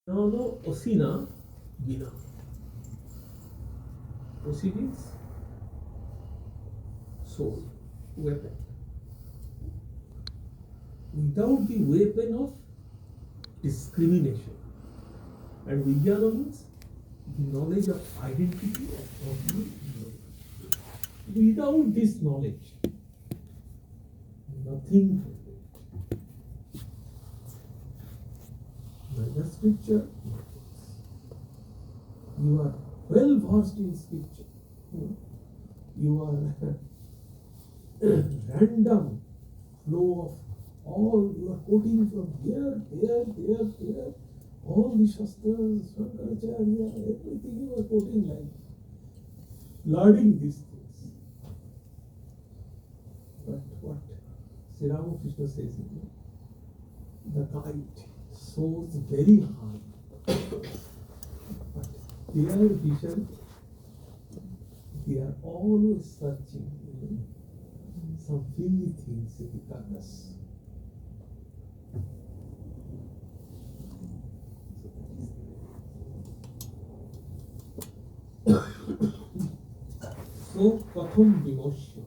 Nano osina gina. Osi means sword, weapon. Without the weapon of discrimination. And Vijnana means the knowledge of identity of the knowledge. Without this knowledge, nothing can be. Neither scripture nor books. You are well versed in scripture. You are random flow of all, you are quoting from here, there, all the Shastras, Shankaracharya, everything you are quoting like flooding these things. But what Sri Ramakrishna says, the kite soars very high, but their vision, they are always searching some filthy things in the carcass. So, katham vimosya.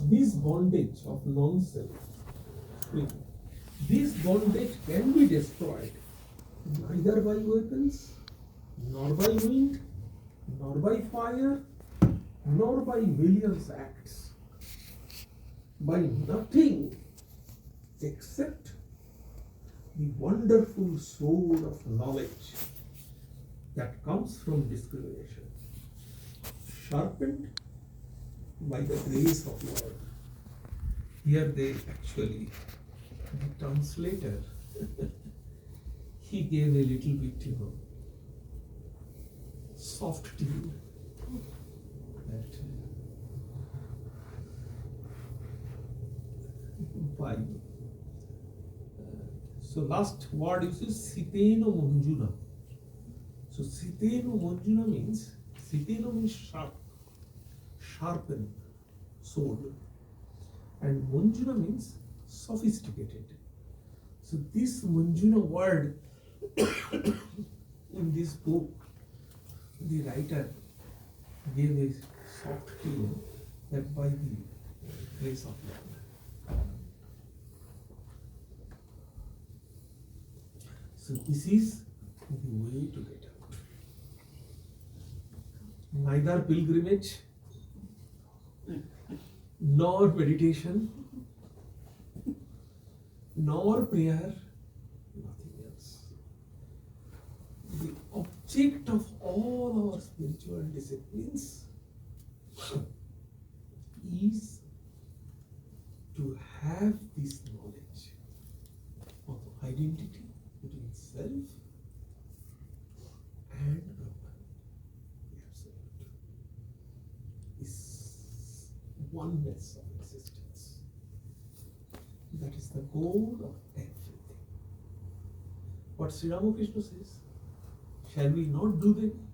This bondage of non-self, this bondage can be destroyed neither by weapons, nor by wind, nor by fire, nor by millions acts, by nothing except the wonderful sword of knowledge that comes from discrimination, sharpened by the grace of Lord. Here they actually, the translator, he gave a little bit, soft tune that by. So last word is Siteno Manjuna. So Siteno Manjuna means, Siteno means sharp, sharpen, sword. And Manjuna means sophisticated. So this Manjuna word in this book, the writer gave a soft tune that by the grace of God. So this is the way to get out. Neither pilgrimage, nor meditation, nor prayer, nothing else. The object of all our spiritual disciplines is to have this knowledge of identity between self and Brahman, the Absolute, is oneness of existence. That is the goal of everything. What Sri Ramakrishna says, shall we not do then?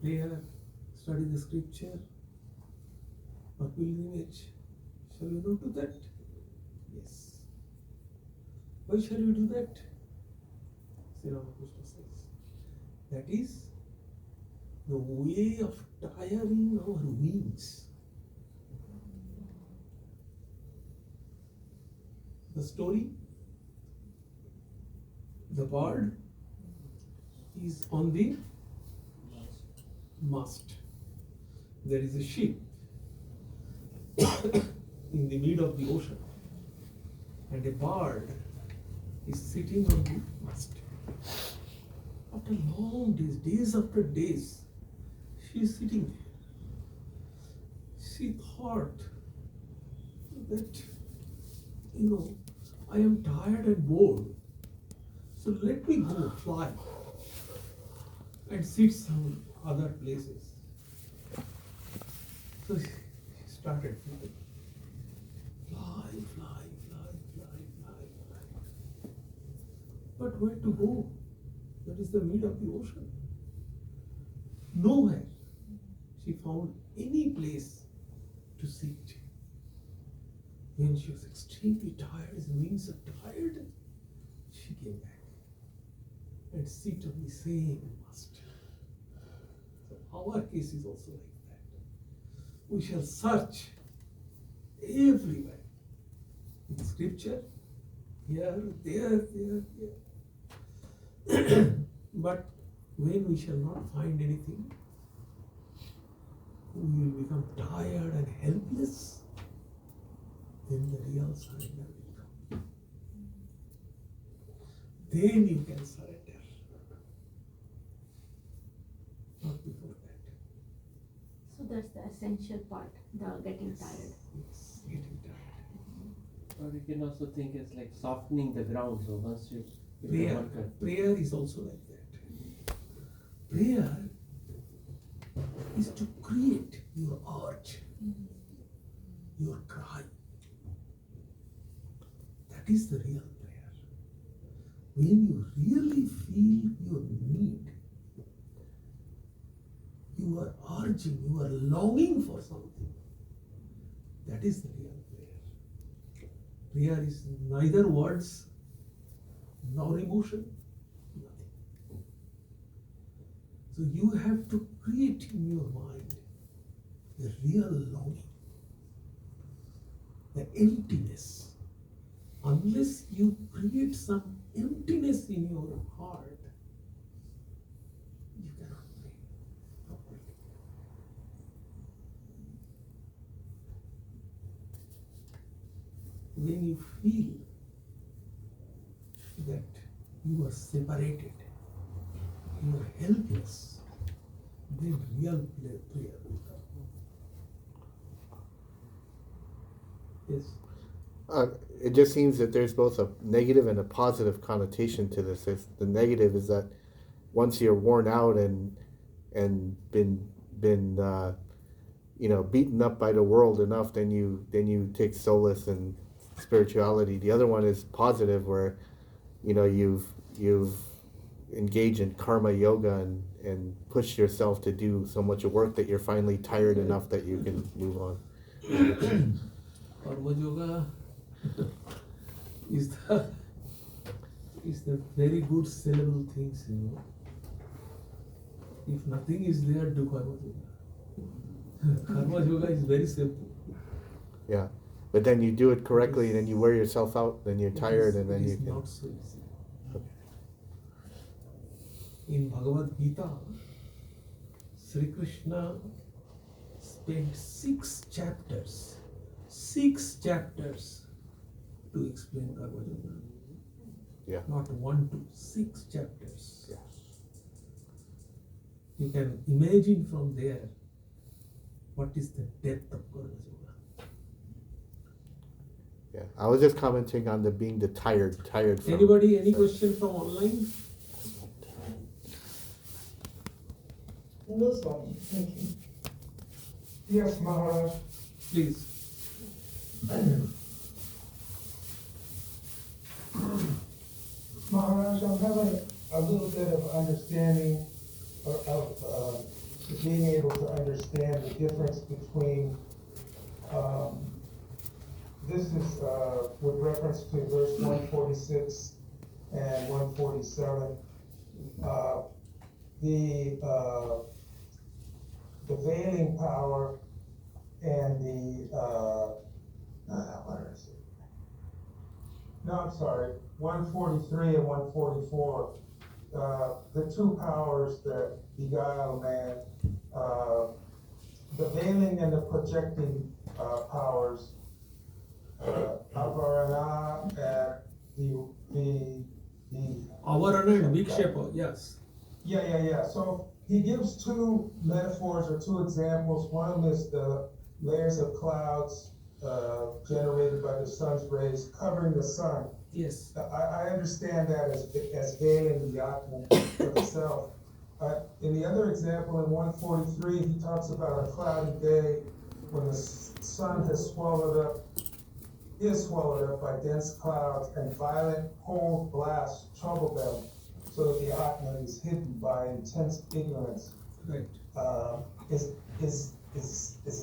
Prayer, study the scripture, or pilgrimage? Shall we not do that? Yes. Why shall we do that? Sri Ramakrishna says, that is the way of tiring our wings. The story, the bird is on the mast. There is a ship in the middle of the ocean, and a bird is sitting on the mast. After long days, days after days, she is sitting there. She thought that, I am tired and bored, so let me go fly and sit some other places. So she started flying. Fly. But where to go? That is the mid of the ocean. Nowhere she found any place to sit. when she was extremely tired, as means of tired, she came back and sit on the same master. So our case is also like that. We shall search everywhere. In scripture, here, there, here. But when we shall not find anything, we will become tired and helpless, then the real surrender will come. Then you can surrender. Not before that. So that's the essential part, the getting tired. Yes, getting tired. Or you can also think it's like softening the ground. So once you Prayer is also like that. Prayer is to create your urge, your cry. That is the real prayer. When you really feel your need, you are urging, you are longing for something. That is the real prayer. Prayer is neither words nor emotion, nothing. So you have to create in your mind the real longing, the emptiness. Unless you create some emptiness in your heart, you cannot pray properly. When you feel that you are separated, you are helpless, then real prayer will come. Yes. It just seems that there's both a negative and a positive connotation to this. The negative is that once you're worn out and been beaten up by the world enough, then you take solace in spirituality. The other one is positive, where you've engaged in karma yoga and pushed yourself to do so much work that you're finally tired enough that you can move on. Karma yoga is the very good sellable things, If nothing is there, do karma yoga. Karma yoga is very simple. Yeah, but then you do it correctly, and then you wear yourself out. Then you're tired, and then you can. Not so easy. In Bhagavad Gita, Sri Krishna spent 6 chapters to explain Karma Yoga. Yeah. Not 1 to 6 chapters. Yes. You can imagine from there what is the depth of Karma Yoga. Yeah, I was just commenting on being tired from. Anybody, any question from online? No, Swami. Thank you. Yes, Maharaj. Please. Maharaj, I'm having a little bit of understanding of being able to understand the difference between, this is with reference to verse 146 and 147. The veiling power and what is it? No, I'm sorry, 143 and 144, the 2 powers that beguile man, the veiling and the projecting powers, avarana and the Avarana and Vikshepa, yes. Yeah. So he gives 2 metaphors or 2 examples. One is the layers of clouds generated by the sun's rays covering the sun. Yes. I understand that as veiling the Atman for the self. In the other example, in 143, he talks about a cloudy day when the sun is swallowed up by dense clouds, and violent cold blasts trouble them, so that the Atman is hidden by intense ignorance. Right. Is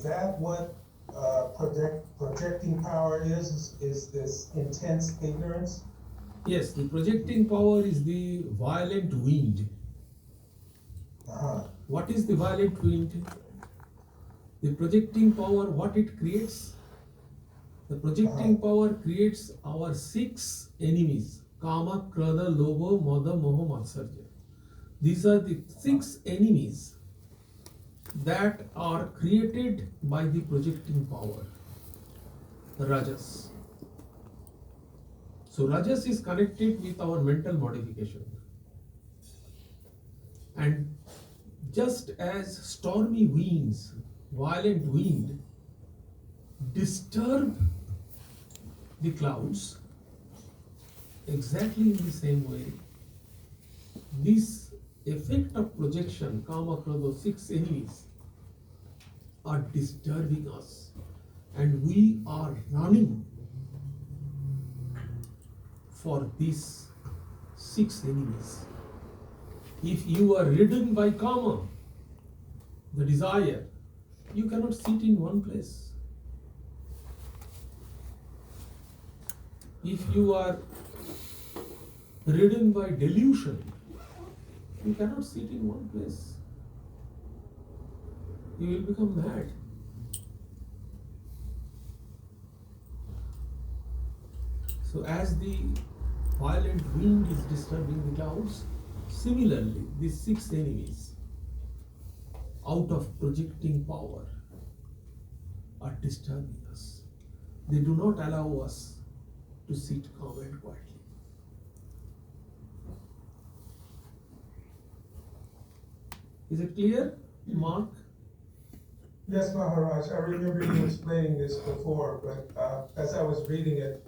that what projecting power is this intense ignorance? Yes, the projecting power is the violent wind. Uh-huh. What is the violent wind? The projecting power, what it creates? The projecting power creates our 6 enemies. Kama, Krada, Lobha, Mada, Moha, Matsarya. These are the 6 enemies that are created by the projecting power. Rajas. So Rajas is connected with our mental modification. And just as stormy winds, violent wind, disturb the clouds, exactly in the same way, this effect of projection, Kama, Krodha, 6 enemies, are disturbing us, and we are running for these 6 enemies. If you are ridden by Kama, the desire, you cannot sit in one place. If you are ridden by delusion, you cannot sit in one place. You will become mad. So as the violent wind is disturbing the clouds, similarly these 6 enemies out of projecting power are disturbing us. They do not allow us to sit calm and quietly. Is it clear, Mark? Yes, Maharaj, I remember you explaining this before, but as I was reading it,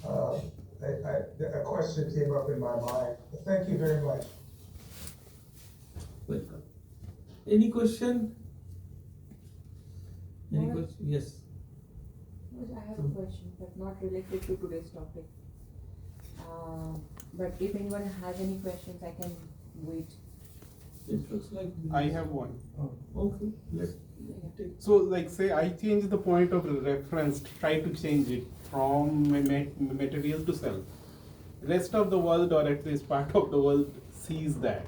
a question came up in my mind. Thank you very much. Welcome. Any question? Any Well- question? Yes. I have a question, but not related to today's topic. But if anyone has any questions, I can wait. It looks like. I have one. Okay, let's take. So, like, say I change the point of reference, try to change it from material to self. Rest of the world, or at least part of the world, sees that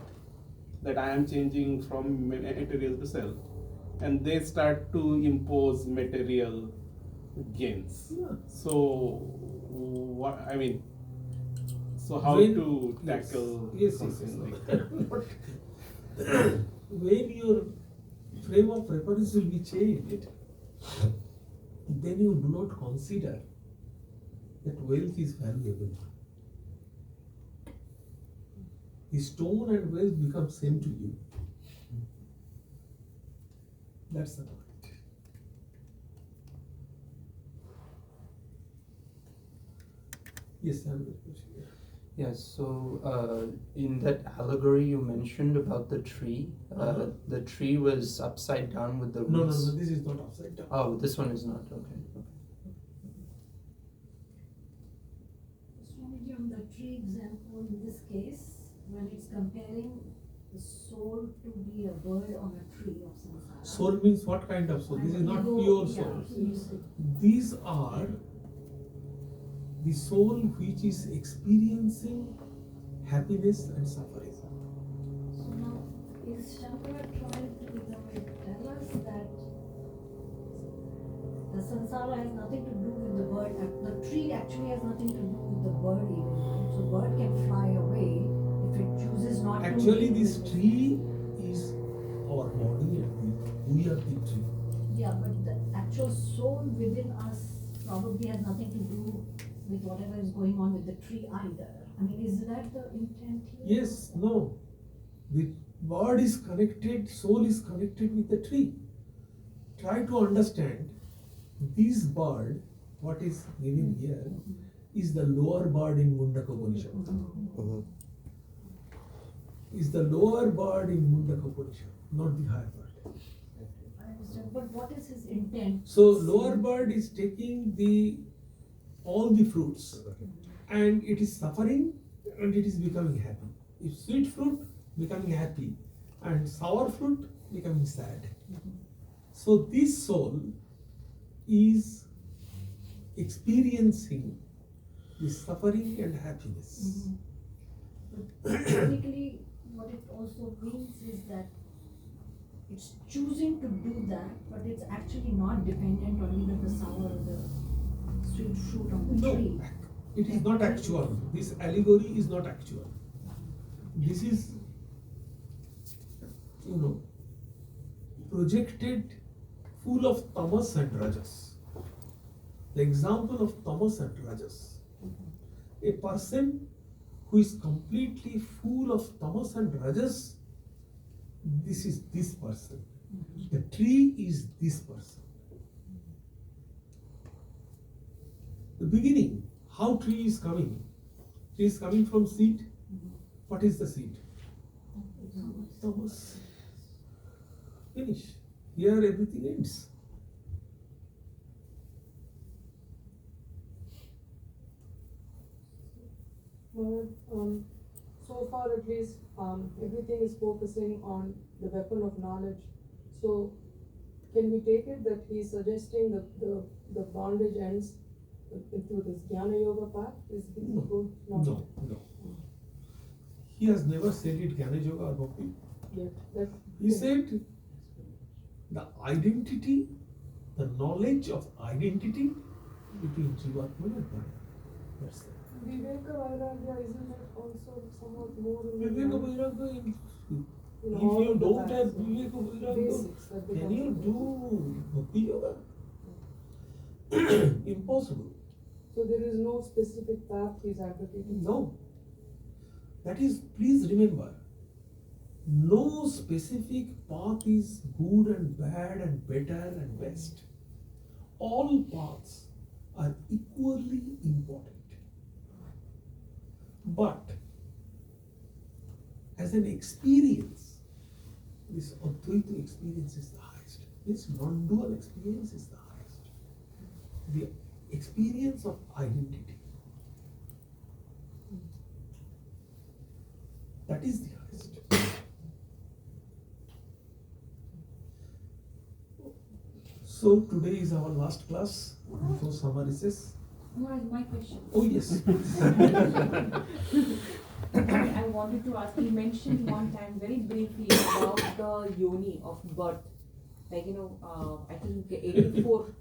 I am changing from material to self, and they start to impose material gains. Yeah. So, what I mean. So how When- to tackle yes, something like that. When your frame of reference will be changed, then you do not consider that wealth is valuable. The stone and wealth become same to you. That's the point. Yes, I'm with you. Yes, so in that allegory you mentioned about the tree, the tree was upside down with the No, roots. this is not upside down. Oh, this one is not, okay. Swamiji, on the tree example, in this case, when it's comparing the soul to be a bird on a tree of samsara. Soul means what kind of soul? This is not pure soul. These are the soul which is experiencing happiness and suffering. So now, is Shankara trying to tell us that the samsara has nothing to do with the bird, the tree actually has nothing to do with the bird even. So bird can fly away if it chooses not to. Actually, be this with it. tree is our body and we are the tree. Yeah, but the actual soul within us probably has nothing to do with whatever is going on with the tree either. I mean, is that the intent here? Yes, no. The bird is connected, soul is connected with the tree. Try to understand this bird, what is given here, is the lower bird in Mundaka Upanishad. Mhm. Is the lower bird in Mundaka Upanishad, not the higher bird. I understand, but what is his intent? So lower bird is taking all the fruits and it is suffering and it is becoming happy. If sweet fruit, becoming happy, and sour fruit, becoming sad. So this soul is experiencing the suffering and happiness. But technically, what it also means is that it's choosing to do that, but it's actually not dependent on either the sour or the sweet fruit of the No, tree. it is not actual. This allegory is not actual. This is, projected, full of tamas and rajas. The example of tamas and rajas. A person who is completely full of tamas and rajas, this is this person. The tree is this person. The beginning, how tree is coming? Tree is coming from seed. What is the seed? Tamas. Finish. Here everything ends. Well, so far at least, everything is focusing on the weapon of knowledge. So, can we take it that he's suggesting that the bondage ends through this Jnana Yoga path? Is No, good? no. He has never said it Jnana Yoga or Bhakti. Yet. That, He said the identity, the knowledge of identity between Jivatma and Paramatma. That's it. Viveka Vairagya, isn't it also somewhat more in Viveka Vairagya, in if all you the don't paths, have Viveka Vairagya, basics that can become you do Bhakti Yoga? Impossible. So there is no specific path he's advocating? No. That is, please remember, no specific path is good and bad and better and best. All paths are equally important. But as an experience, this Advaita experience is the highest. This non-dual experience is the highest. The experience of identity. That is the highest. So today is our last class before summer recess. My question. Oh yes. I wanted to ask, you mentioned one time very briefly about the yoni of birth. Like, I think 84.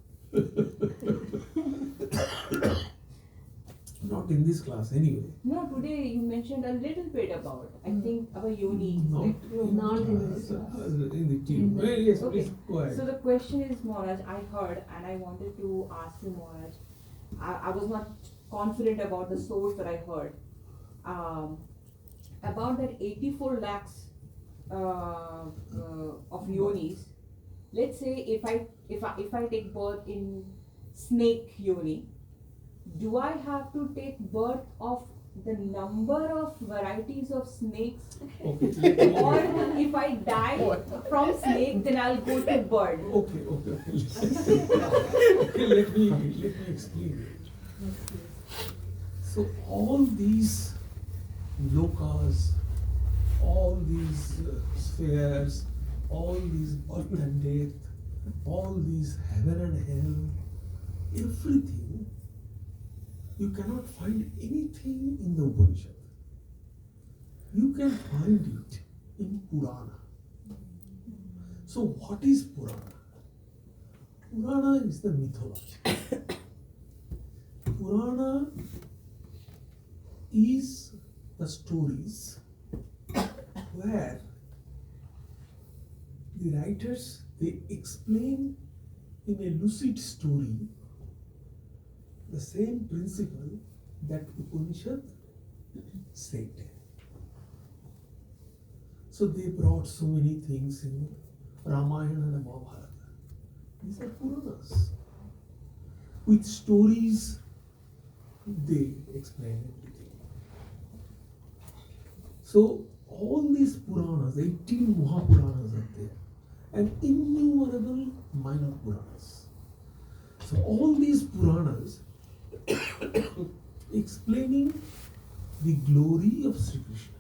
Not in this class anyway. No, today you mentioned a little bit about, I think, our yoni. Not Not in this class. In the team. Yes, Okay. please go ahead. So the question is, Maharaj, I heard and I wanted to ask you, Maharaj, I was not confident about the source that I heard. About that 84 lakhs of yonis. Let's say if I take birth in snake yoni, do I have to take birth of the number of varieties of snakes? Okay. Or if I die from snake, then I'll go to bird. Okay. Okay, let me explain it. So all these lokas, all these spheres, all these birth and death, all these heaven and hell, everything, you cannot find anything in the Upanishad. You can find it in Purana. So what is Purana? Purana is the mythology. Purana is the stories where the writers, they explain in a lucid story the same principle that Upanishad said. So they brought so many things in Ramayana and Mahabharata. These are Puranas. With stories, they explain everything. So all these Puranas, 18 Mahapuranas are there, and innumerable minor Puranas. So all these Puranas explaining the glory of Sri Krishna,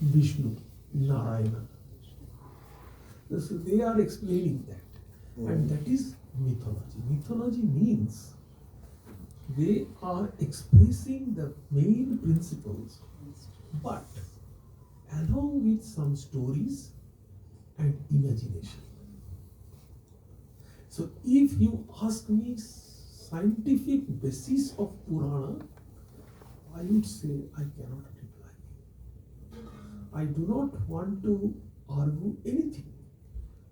Vishnu, Narayana. So they are explaining that, and that is mythology. Mythology means they are expressing the main principles, but along with some stories and imagination. So if you ask me scientific basis of Purana, I would say I cannot reply. I do not want to argue anything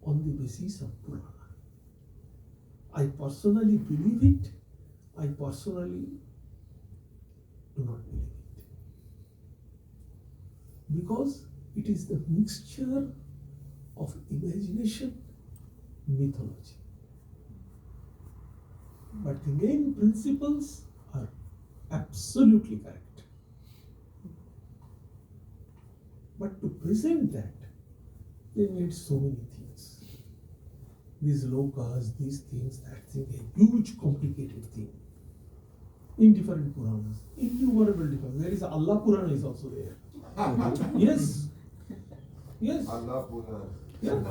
on the basis of Purana. I personally believe it, I personally do not believe it. Because it is the mixture of imagination, mythology. But the main principles are absolutely correct. But to present that, they made so many things. These lokas, these things, that thing, a huge complicated thing. In different Puranas, innumerable different. There is Allah Purana is also there. Yes. Yes. Allah Purana. Yeah.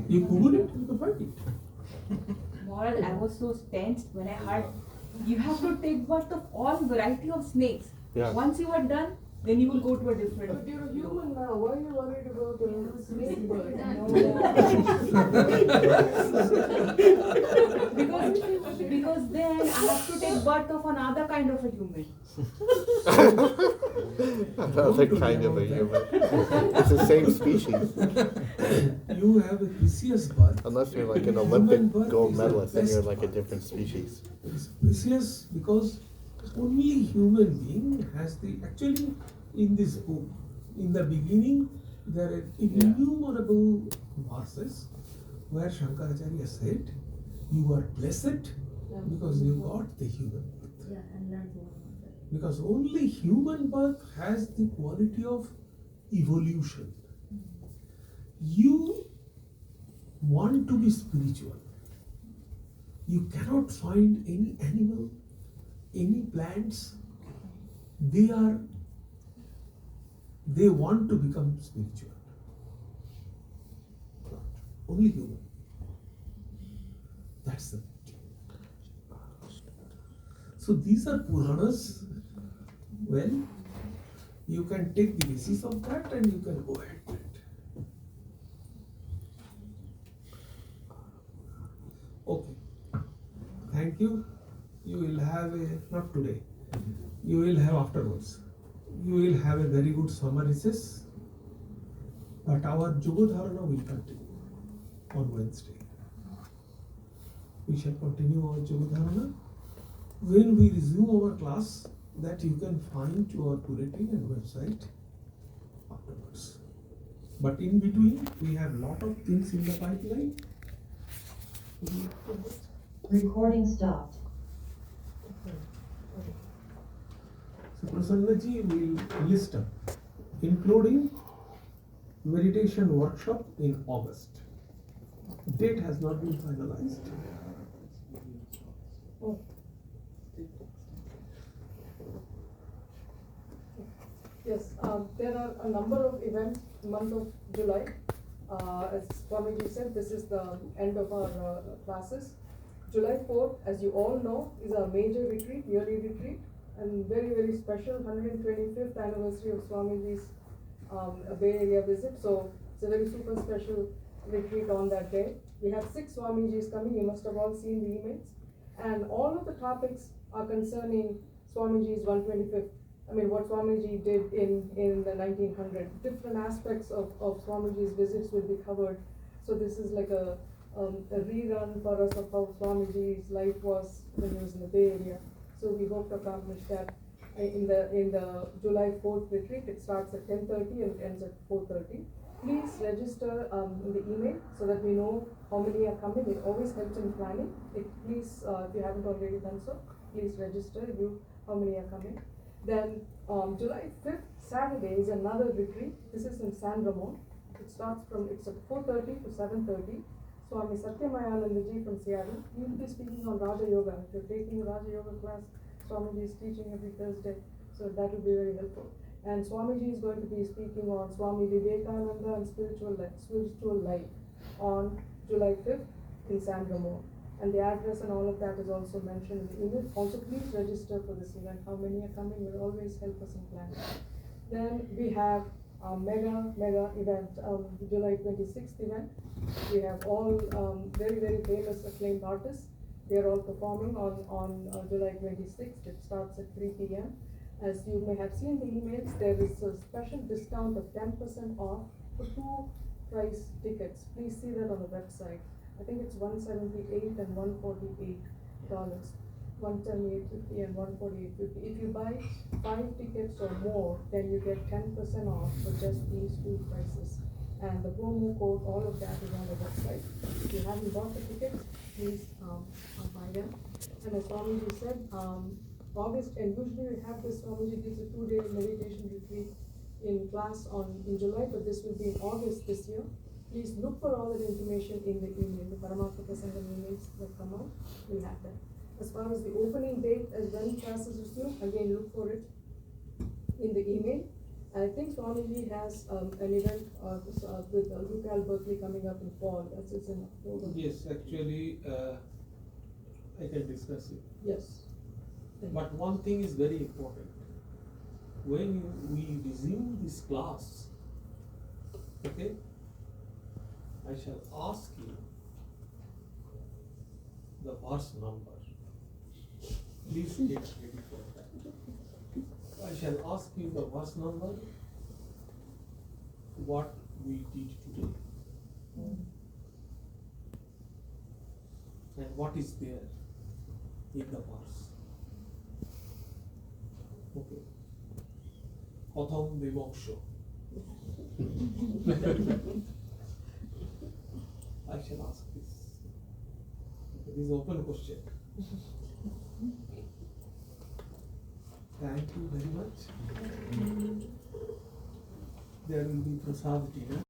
You Google it, you can find it. Moral, I was so tensed when I heard you have to take birth of all variety of snakes. Yeah. Once you are done, then you will go to a different. But you're a human now, why are you worried about a snake bird? because then I have to take birth of another kind of a human. Another kind of a human. It's the same species. You have a precious birth. Unless you're like an Human Olympic birth gold is the medalist, then best you're like a birth. different species. It's precious because only human being has the, actually in this book, in the beginning, there are innumerable verses where Shankaracharya said, you are blessed because you got the human birth. Yeah, and learn more. Because only human birth has the quality of evolution. You want to be spiritual. You cannot find any animal, any plants, they want to become spiritual. Only human. That's the beauty. So these are Puranas. Well, you can take the basis of that and you can go ahead with it. Okay. Thank you. You will have a, not today, you will have afterwards. You will have a very good summer recess. But our Yogodharana will continue on Wednesday. We shall continue our Yogodharana. When we resume our class, that you can find to our bulletin and website afterwards. But in between, we have lot of things in the pipeline. Recording stopped. So Prasannaji will list up, including meditation workshop in August. Date has not been finalized. Oh. Yes, there are a number of events in the month of July. As Swamiji said, this is the end of our classes. July 4th, as you all know, is our major retreat, yearly retreat, and very, very special 125th anniversary of Swamiji's Bay Area visit. So it's a very super special retreat on that day. We have 6 Swamijis coming. You must have all seen the emails. And all of the topics are concerning Swamiji's 125th. I mean, what Swamiji did in the 1900s. Different aspects of Swamiji's visits will be covered. So this is like a rerun for us of how Swamiji's life was when he was in the Bay Area. So we hope to accomplish that in the July 4th retreat. It starts at 10:30 and ends at 4:30. Please register in the email so that we know how many are coming. It always helps in planning. Please, if you haven't already done so, please register how many are coming. Then July 5th, Saturday, is another retreat. This is in San Ramon. It's at 4:30 to 7:30. Swami Satyamayanandaji from Seattle. He will be speaking on Raja Yoga. If you're taking a Raja Yoga class, Swamiji is teaching every Thursday, so that will be very helpful. And Swamiji is going to be speaking on Swami Vivekananda and spiritual life on July 5th in San Ramon. and the address and all of that is also mentioned in the email. Also, please register for this event. How many are coming will always help us in planning. Then we have a mega event, July 26th event. We have all very famous acclaimed artists. They are all performing on July 26th. It starts at 3 p.m. As you may have seen the emails, there is a special discount of 10% off for 2 price tickets. Please see that on the website. I think it's $178 and $148. $178.50 and $148.50. If you buy 5 tickets or more, then you get 10% off for just these 2 prices. And the promo code, all of that is on the website. If you haven't bought the tickets, please buy them. And as Swamiji said, August, and usually we have this, Swamiji gives a 2-day meditation retreat in class in July, but this will be in August this year. Please look for all that information in the email. The Paramatma Prasannam emails that come out, we'll have that. As far as the opening date, as when classes resume, again look for it in the email. I think Swamiji has an event with UCAL Berkeley coming up in fall. That's it's in October. Yes, actually, I can discuss it. Yes. But one thing is very important. When we resume this class, okay, I shall ask you the verse number. Please get ready for that. I shall ask you the verse number, what we did today, and what is there in the verse. Okay. Katham Vivaksha. I shall ask this. This is open question. Thank you very much. There will be prasad dinner.